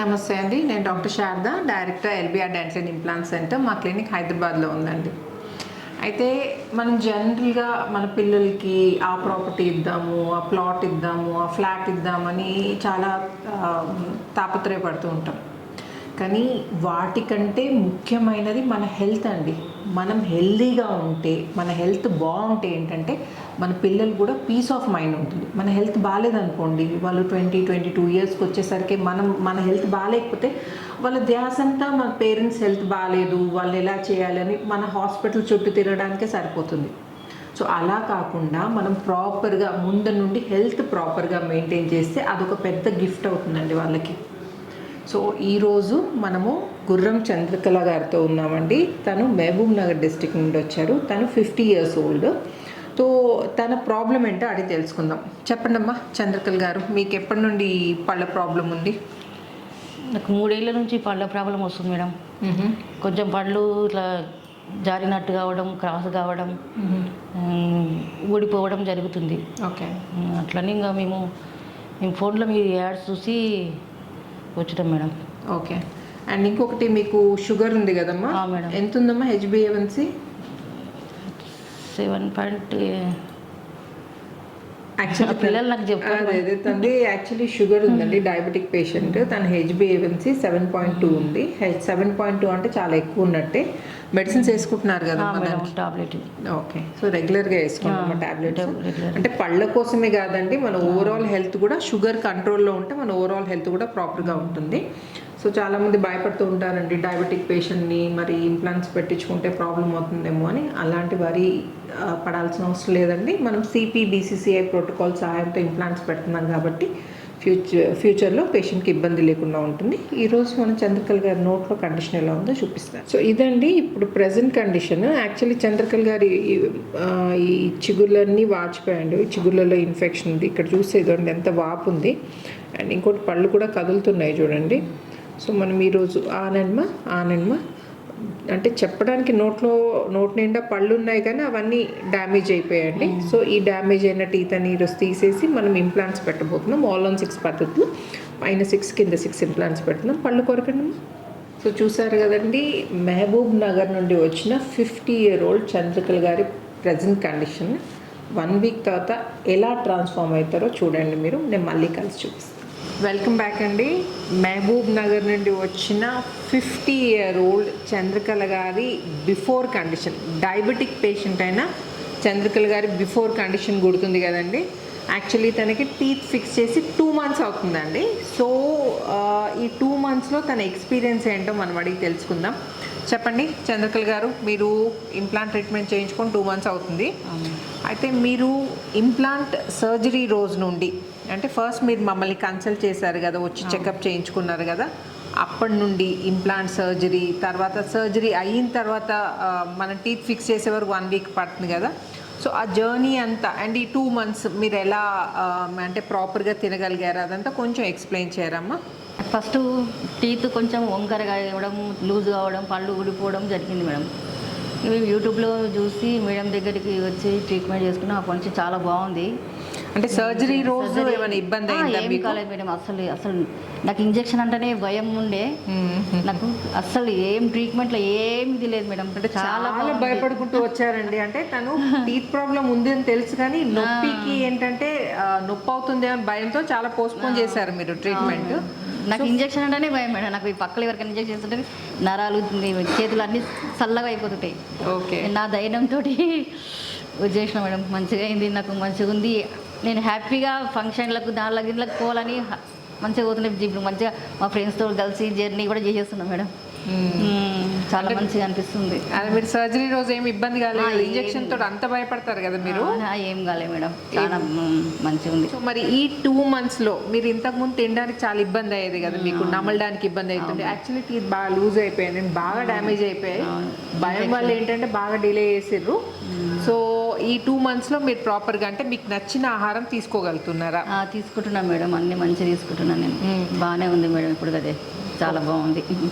నమస్తే అండి, నేను doctor Sharada, director LBR dental and implant centre. మా క్లినిక్ హైదరాబాద్లో ఉందండి. అయితే మనం జనరల్గా మన పిల్లలకి ఆ ప్రాపర్టీ ఇద్దాము, ఆ ప్లాట్ ఇద్దాము, ఆ ఫ్లాట్ ఇద్దామని చాలా తాపత్రయపడుతూ ఉంటాం. కానీ వాటికంటే ముఖ్యమైనది మన హెల్త్ అండి. మనం హెల్తీగా ఉంటే, మన హెల్త్ బాగుంటే ఏంటంటే మన పిల్లలు కూడా పీస్ ఆఫ్ మైండ్ ఉంటుంది. మన హెల్త్ బాగాలేదనుకోండి, వాళ్ళు 22 ఇయర్స్కి వచ్చేసరికి మన హెల్త్ బాగాలేకపోతే వాళ్ళ ధ్యాస అంతా మన పేరెంట్స్ హెల్త్ బాగాలేదు, వాళ్ళు ఎలా చేయాలని మన హాస్పిటల్ చుట్టూ తిరగడానికే సరిపోతుంది. సో అలా కాకుండా మనం ప్రాపర్గా ముందు నుండి హెల్త్ ప్రాపర్గా మెయింటైన్ చేస్తే అదొక పెద్ద గిఫ్ట్ అవుతుందండి వాళ్ళకి. సో ఈరోజు మనము గుర్రం చంద్రకళ గారితో ఉన్నామండి. తను మహబూబ్ నగర్ డిస్ట్రిక్ట్ నుండి వచ్చారు. తను 50 years old. సో తన ప్రాబ్లం ఏంటో అడిగి తెలుసుకుందాం. చెప్పండి అమ్మా చంద్రకళ గారు, మీకు ఎప్పటి నుండి పళ్ళ ప్రాబ్లం ఉంది? నాకు 3 ఏళ్ళ నుంచి పళ్ళ ప్రాబ్లం వస్తుంది మేడం. కొంచెం పళ్ళు ఇట్లా జారినట్టు కావడం, క్రాస్ కావడం, ఊడిపోవడం జరుగుతుంది. ఓకే. అట్లని ఇంకా మేము ఫోన్లో మీ యాడ్స్ చూసి వచ్చాం మేడం. ఓకే. అండ్ ఇంకొకటి, మీకు షుగర్ ఉంది కదమ్మా? మేడం. ఎంత ఉందమ్మా HbA1c? 7. యాక్చువల్లీ పిల్లలు నాకు చెప్పారు. అదే తండ్రి యాక్చువల్లీ షుగర్ ఉందండి, డయాబెటిక్ పేషెంట్. తన HbA1c 7.2 ఉంది. 7.2 అంటే చాలా ఎక్కువ ఉన్నట్టే. మెడిసిన్స్ వేసుకుంటున్నారు కదా టాబ్లెట్? ఓకే. సో రెగ్యులర్గా వేసుకుంటాము టాబ్లెట్స్. అంటే పళ్ళ కోసమే కాదండి, మన ఓవరాల్ హెల్త్ కూడా షుగర్ కంట్రోల్లో ఉంటే మన ఓవరాల్ హెల్త్ కూడా ప్రాపర్గా ఉంటుంది. సో చాలామంది భయపడుతూ ఉంటారండి, డయాబెటిక్ పేషెంట్ని మరి ఇంప్లాంట్స్ పెట్టించుకుంటే ప్రాబ్లం అవుతుందేమో అని. అలాంటి వారి పడాల్సిన అవసరం లేదండి. మనం CPBCCI ప్రోటోకాల్ సహాయంతో ఇంప్లాంట్స్ పెడుతున్నాం కాబట్టి ఫ్యూచర్లో పేషెంట్కి ఇబ్బంది లేకుండా ఉంటుంది. ఈరోజు మనం చంద్రకళ గారి నోట్లో కండిషన్ ఎలా ఉందో చూపిస్తాను. సో ఇదండి ఇప్పుడు ప్రజెంట్ కండిషన్. యాక్చువల్లీ చంద్రకళ గారి ఈ చిగుళ్ళన్నీ వాచిపోయాయండి. ఈ చిగుళ్ళలో ఇన్ఫెక్షన్ ఉంది. ఇక్కడ చూసేదండి ఎంత వాపు ఉంది. అండ్ ఇంకోటి పళ్ళు కూడా కదులుతున్నాయి చూడండి. సో మనం ఈరోజు ఆనెన్మ అంటే చెప్పడానికి నోట్ నిండా పళ్ళు ఉన్నాయి కానీ అవన్నీ డ్యామేజ్ అయిపోయాయండి. సో ఈ డ్యామేజ్ అయిన టీత్ అని ఈరోజు తీసేసి మనం ఇంప్లాంట్స్ పెట్టబోతున్నాం. ఆల్ ఆన్ 6 పద్ధతిలో, పైన 6 కింద 6 ఇంప్లాంట్స్ పెడుతున్నాం. పళ్ళు కొరకండి. సో చూసారు కదండి, మహబూబ్ నగర్ నుండి వచ్చిన 50 year old చంద్రకళ గారి ప్రజెంట్ కండిషన్. 1 week తర్వాత ఎలా ట్రాన్స్ఫార్మ్ అవుతారో చూడండి మీరు. నేను మళ్ళీ కలిసి చూపిస్తాను. వెల్కమ్ బ్యాక్ అండి. మహబూబ్ నగర్ నుండి వచ్చిన 50 year old చంద్రకళ గారి బిఫోర్ కండిషన్. డయాబెటిక్ పేషెంట్ అయినా చంద్రకళ గారి బిఫోర్ కండిషన్ గుర్తుంది కదండి. యాక్చువల్లీ తనకి టీత్ ఫిక్స్ చేసి 2 months అవుతుందండి. సో ఈ 2 monthsలో తన ఎక్స్పీరియన్స్ ఏంటో మనం అడిగి తెలుసుకుందాం. చెప్పండి చంద్రకళ గారు, మీరు ఇంప్లాంట్ ట్రీట్మెంట్ చేయించుకొని 2 months అవుతుంది. అయితే మీరు ఇంప్లాంట్ సర్జరీ రోజు నుండి, అంటే ఫస్ట్ మీరు మమ్మల్ని కన్సల్ట్ చేశారు కదా, వచ్చి చెకప్ చేయించుకున్నారు కదా, అప్పటి నుండి ఇంప్లాంట్ సర్జరీ, తర్వాత సర్జరీ అయిన తర్వాత మనం టీత్ ఫిక్స్ చేసే వరకు 1 week పడుతుంది కదా. సో ఆ జర్నీ అంతా అండ్ ఈ 2 months మీరు ఎలా అంటే ప్రాపర్గా తినగలిగారు, అదంతా కొంచెం ఎక్స్ప్లెయిన్ చేయరమ్మా. ఫస్ట్ టీత్ కొంచెం వంకరగా అవ్వడం, లూజ్ కావడం, పళ్ళు ఊడిపోవడం జరిగింది మేడం. ఇవి యూట్యూబ్లో చూసి మేడం దగ్గరికి వచ్చి ట్రీట్మెంట్ చేసుకున్నాం. అప్పటి నుంచి చాలా బాగుంది. అంటే సర్జరీ రోజు ఏమైనా ఇబ్బంది అయిందా? ఏం కాలేదు మేడం. అసలు నాకు ఇంజెక్షన్ అంటేనే భయం ఉండే. నాకు అసలు ఏం ట్రీట్మెంట్లో ఏమి లేదు మేడం. అంటే చాలా భయపడుకుంటూ వచ్చారండి. అంటే తను టీత్ ప్రాబ్లం ఉంది అని తెలుసు కానీ నొప్పికి ఏంటంటే నొప్పి అవుతుంది అని భయంతో చాలా పోస్ట్పోన్ చేశారు మీరు ట్రీట్మెంట్. నాకు ఇంజెక్షన్ అంటేనే భయం మేడం. నాకు ఈ పక్కల ఎవరికైనా ఇంజెక్షన్ చేస్తుంటే నరాలు, చేతులు అన్నీ చల్లగా అయిపోతుంటాయి. ఓకే. నా ధైర్యంతో వచ్చేసిన మేడం. మంచిగా అయింది, నాకు మంచిగా ఉంది. నేను హ్యాపీగా ఫంక్షన్లకు గిన్నెలకు పోవాలని మంచిగా పోతున్నాయి. ఇప్పుడు మంచిగా మా ఫ్రెండ్స్తో కలిసి జర్నీ కూడా చేసేస్తున్నాం మేడం. చాలా మంచిగా అనిపిస్తుంది. అది మీరు సర్జరీ రోజు ఏమి ఇబ్బంది కాలేదు? ఇంజెక్షన్ తోటి అంత భయపడతారు కదా మీరు? ఏం కాలేదు మేడం, చాలా మంచిగా ఉంది. సో మరి ఈ 2 monthsలో మీరు ఇంతకుముందు తినడానికి చాలా ఇబ్బంది అయ్యేది కదా, మీకు నమలడానికి ఇబ్బంది అవుతుంది. యాక్చువల్లీ టీత్ బాగా లూజ్ అయిపోయాయి, బాగా డ్యామేజ్ అయిపోయాయి. భయం వల్ల ఏంటంటే బాగా డిలే చేసిర్రు. సో ఈ 2 monthsలో మీరు ప్రాపర్గా అంటే మీకు నచ్చిన ఆహారం తీసుకోగలుగుతున్నారా? తీసుకుంటున్నా మేడం, అన్ని మంచిగా తీసుకుంటున్నాను నేను. బాగానే ఉంది మేడం ఇప్పుడు. అదే చాలా బాగుంది.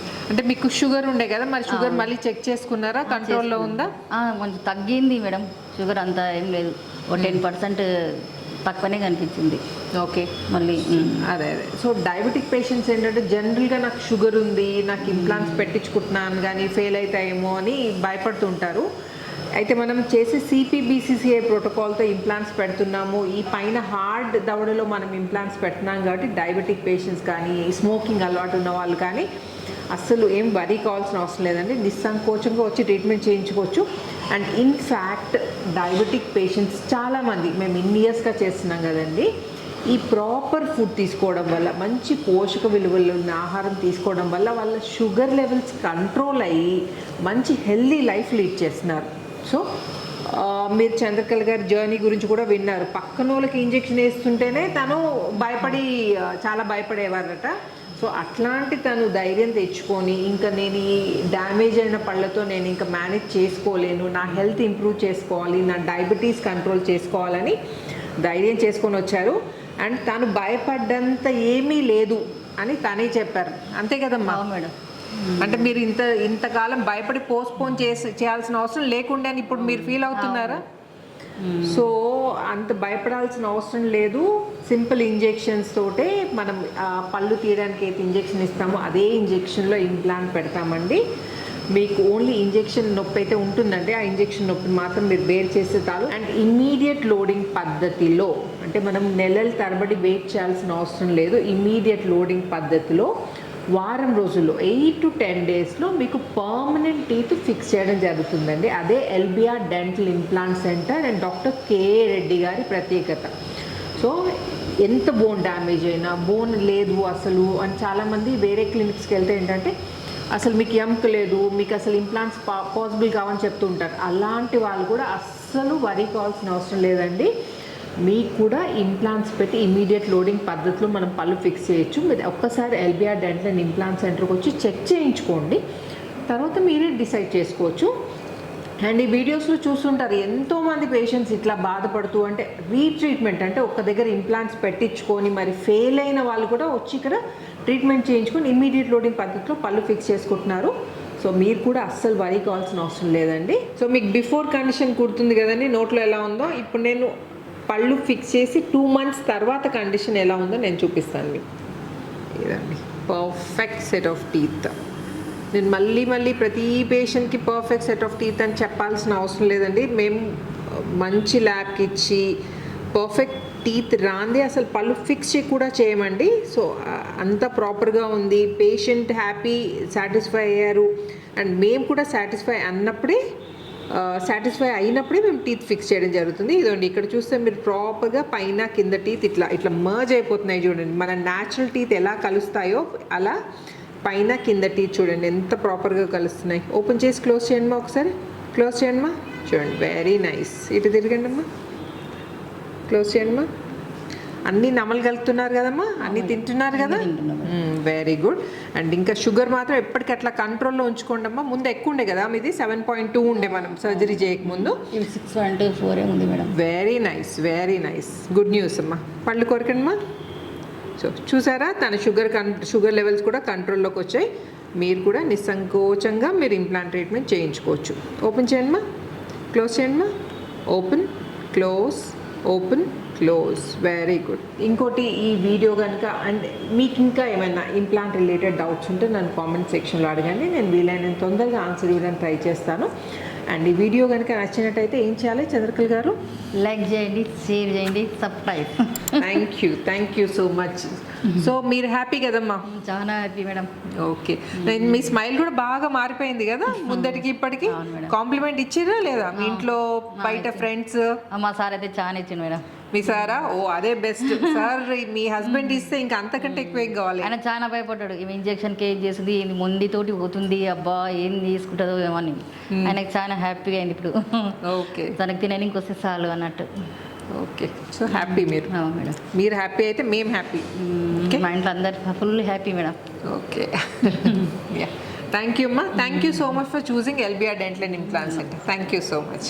అంటే మీకు షుగర్ ఉండే కదా, మరి షుగర్ మళ్ళీ చెక్ చేసుకున్నారా? కంట్రోల్లో ఉందా? కొంచెం తగ్గింది మేడం. షుగర్ అంతా ఏం లేదు, 10% తక్కువనే కనిపించింది. ఓకే. మళ్ళీ అదే సో డయాబెటిక్ పేషెంట్స్ ఏంటంటే జనరల్గా నాకు షుగర్ ఉంది, నాకు ఇంప్లాంట్స్ పెట్టించుకుంటున్నాను కానీ ఫెయిల్ అవుతాయేమో అని భయపడుతుంటారు. అయితే మనం చేసే CPBCCI ప్రోటోకాల్తో ఇంప్లాంట్స్ పెడుతున్నాము. ఈ పైన హార్డ్ దవడలో మనం ఇంప్లాంట్స్ పెడుతున్నాం కాబట్టి డయాబెటిక్ పేషెంట్స్ కానీ స్మోకింగ్ అలవాటు ఉన్న వాళ్ళు కానీ అస్సలు ఏం వరీ కావాల్సిన అవసరం లేదండి. నిస్సంకోచంగా వచ్చి ట్రీట్మెంట్ చేయించుకోవచ్చు. అండ్ ఇన్ఫ్యాక్ట్ డయాబెటిక్ పేషెంట్స్ చాలామంది మేము ఇన్ని ఇయర్స్గా చేస్తున్నాం కదండి, ఈ ప్రాపర్ ఫుడ్ తీసుకోవడం వల్ల, మంచి పోషక విలువలు ఉన్న ఆహారం తీసుకోవడం వల్ల వాళ్ళ షుగర్ లెవెల్స్ కంట్రోల్ అయ్యి మంచి హెల్దీ లైఫ్ లీడ్ చేస్తున్నారు. సో మీరు చంద్రకళ గారి జర్నీ గురించి కూడా విన్నారు. పక్కన వాళ్ళకి ఇంజెక్షన్ వేస్తుంటేనే తను చాలా భయపడేవారట. సో అట్లాంటి తను ధైర్యం తెచ్చుకొని ఇంకా నేను ఈ డ్యామేజ్ అయిన పళ్ళతో నేను ఇంకా మేనేజ్ చేసుకోలేను, నా హెల్త్ ఇంప్రూవ్ చేసుకోవాలి, నా డయాబెటీస్ కంట్రోల్ చేసుకోవాలని ధైర్యం చేసుకొని వచ్చారు. అండ్ తను భయపడ్డంత ఏమీ లేదు అని తనే చెప్పారు. అంతే కదమ్మా? మేడం. అంటే మీరు ఇంతకాలం భయపడి పోస్ట్పోన్ చేయాల్సిన అవసరం లేకుండా అని ఇప్పుడు మీరు ఫీల్ అవుతున్నారా? సో అంత భయపడాల్సిన అవసరం లేదు. సింపుల్ ఇంజెక్షన్స్ తోటే మనం పళ్ళు తీయడానికి అయితే ఇంజెక్షన్ ఇస్తామో అదే ఇంజెక్షన్లో ఇంప్లాంట్ పెడతామండి. మీకు ఓన్లీ ఇంజెక్షన్ నొప్పి అయితే ఉంటుందండి, ఆ ఇంజెక్షన్ నొప్పి మాత్రం మీరు బేర్ చేస్తే చాలు. అండ్ ఇమ్మీడియట్ లోడింగ్ పద్ధతిలో, అంటే మనం నెలల తరబడి వెయిట్ చేయాల్సిన అవసరం లేదు. ఇమ్మీడియట్ లోడింగ్ పద్ధతిలో వారం రోజుల్లో 8 to 10 డేస్లో మీకు పర్మనెంట్ టీత్ ఫిక్స్ చేయడం జరుగుతుందండి. అదే LBR dental implant centre and doctor K.A. Reddy గారి ప్రత్యేకత. సో ఎంత బోన్ డ్యామేజ్ అయినా, బోన్ లేదు అసలు అని చాలామంది వేరే క్లినిక్స్కి వెళ్తే ఏంటంటే అసలు మీకు ఎముక లేదు, మీకు అసలు ఇంప్లాంట్స్ పాసిబుల్ కావని చెప్తుంటారు. అలాంటి వాళ్ళు కూడా అస్సలు వరీ కావాల్సిన అవసరం లేదండి. మీకు కూడా ఇంప్లాంట్స్ పెట్టి ఇమీడియట్ లోడింగ్ పద్ధతిలో మనం పళ్ళు ఫిక్స్ చేయొచ్చు. మీరు ఒక్కసారి LBR డెంటల్ అండ్ ఇంప్లాంట్ సెంటర్కి వచ్చి చెక్ చేయించుకోండి, తర్వాత మీరే డిసైడ్ చేసుకోవచ్చు. అండ్ ఈ వీడియోస్లో చూస్తుంటారు ఎంతోమంది పేషెంట్స్ ఇట్లా బాధపడుతూ, అంటే రీట్రీట్మెంట్ అంటే ఒక్క దగ్గర ఇంప్లాంట్స్ పెట్టించుకొని మరి ఫెయిల్ అయిన వాళ్ళు కూడా వచ్చి ఇక్కడ ట్రీట్మెంట్ చేయించుకొని ఇమీడియట్ లోడింగ్ పద్ధతిలో పళ్ళు ఫిక్స్ చేసుకుంటున్నారు. సో మీరు కూడా అస్సలు వరీ కావాల్సిన అవసరం లేదండి. సో మీకు బిఫోర్ కండిషన్ గుర్తుంది కదండి నోట్లో ఎలా ఉందో, ఇప్పుడు నేను పళ్ళు ఫిక్స్ చేసి 2 months తర్వాత కండిషన్ ఎలా ఉందో నేను చూపిస్తాను మీకు. ఇదండి పర్ఫెక్ట్ సెట్ ఆఫ్ టీత్. నేను మళ్ళీ ప్రతి పేషెంట్కి పర్ఫెక్ట్ సెట్ ఆఫ్ టీత్ అని చెప్పాల్సిన అవసరం లేదండి. మేము మంచి ల్యాబ్కి ఇచ్చి పర్ఫెక్ట్ టీత్ రాంది అసలు పళ్ళు ఫిక్స్ కూడా చేయమండి. సో అంత ప్రాపర్గా ఉంది, పేషెంట్ హ్యాపీ, సాటిస్ఫై అయ్యారు. అండ్ మేము కూడా సాటిస్ఫై అయినప్పుడే మేము టీత్ ఫిక్స్ చేయడం జరుగుతుంది. ఇదండి ఇక్కడ చూస్తే మీరు ప్రాపర్గా పైన కింద టీత్ ఇట్లా మర్జ్ అయిపోతున్నాయి చూడండి. మన న్యాచురల్ టీత్ ఎలా కలుస్తాయో అలా పైన కింద టీత్ చూడండి ఎంత ప్రాపర్గా కలుస్తున్నాయి. ఓపెన్ చేసి క్లోజ్ చేయండి ఒకసారి, క్లోజ్ చేయండి చూడండి. Very nice. ఇటు తిరగండి అమ్మా, క్లోజ్ చేయండి. అన్నీ నమలగలుగుతున్నారు కదమ్మా, అన్నీ తింటున్నారు కదా, వెరీ గుడ్. అండ్ ఇంకా షుగర్ మాత్రం ఎప్పటికీ అట్లా కంట్రోల్లో ఉంచుకోండి అమ్మా. ముందు ఎక్కువ ఉండే కదా మీది 7.2 ఉండే మనం సర్జరీ చేయకముందు, 6.4 ఉంది madam. Very nice, very nice, good news అమ్మా. పళ్ళు కొరకండి అమ్మా. సో చూసారా తన షుగర్ లెవెల్స్ కూడా కంట్రోల్లోకి వచ్చాయి. మీరు కూడా నిస్సంకోచంగా మీరు ఇంప్లాంట్ ట్రీట్మెంట్ చేయించుకోవచ్చు. ఓపెన్ చేయండి అమ్మా, క్లోజ్ చేయండి అమ్మా, open close, open close, very good. ఇంకోటి ఈ వీడియో కనుక అండ్ మీకు ఇంకా ఏమైనా ఇంప్లాంట్ రిలేటెడ్ డౌట్స్ ఉంటే నన్ను కామెంట్ సెక్షన్లో అడగండి, నేను వీలైనంత తొందరగా ఆన్సర్ ఇవ్వడానికి ట్రై చేస్తాను. అండ్ ఈ వీడియో కనుక నచ్చినట్టయితే ఏం చేయాలి చంద్రకళ గారు? లైక్ చేయండి, షేర్ చేయండి, subscribe. Thank you so much. So మీరు హ్యాపీ కదమ్మా? చాలా హ్యాపీ మేడం. ఓకే, మీ స్మైల్ కూడా బాగా మారిపోయింది కదా ముందటికి ఇప్పటికి. కాంప్లిమెంట్ ఇచ్చిరా లేదా మీ ఇంట్లో బయట ఫ్రెండ్స్? మా సార్ అయితే చాలా ఇచ్చింది మేడం. మీ సారా? ఓ అదే బెస్ట్ సార్. మీ హస్బెండ్ ఇస్తే ఇంకా అంతకంటే ఎక్కువ ఏం కావాలి. ఆయన చాలా భయపడ్డాడు, ఈమె ఇంజెక్షన్కి ఏం చేస్తుంది, మొండితోటి పోతుంది, అబ్బా ఏం తీసుకుంటుందో ఏమని. ఆయనకు చాలా హ్యాపీగా అయింది ఇప్పుడు. ఓకే, తనకు తినడానికి వస్తే చాలు అన్నట్టు. ఓకే, సో హ్యాపీ మీరు. మేడం మీరు హ్యాపీ అయితే మేము హ్యాపీ. మా ఇంట్లో అందరు full happy madam. Okay, thank you అమ్మా. Thank you so much for choosing LBR dental and implant centre. Thank you so much.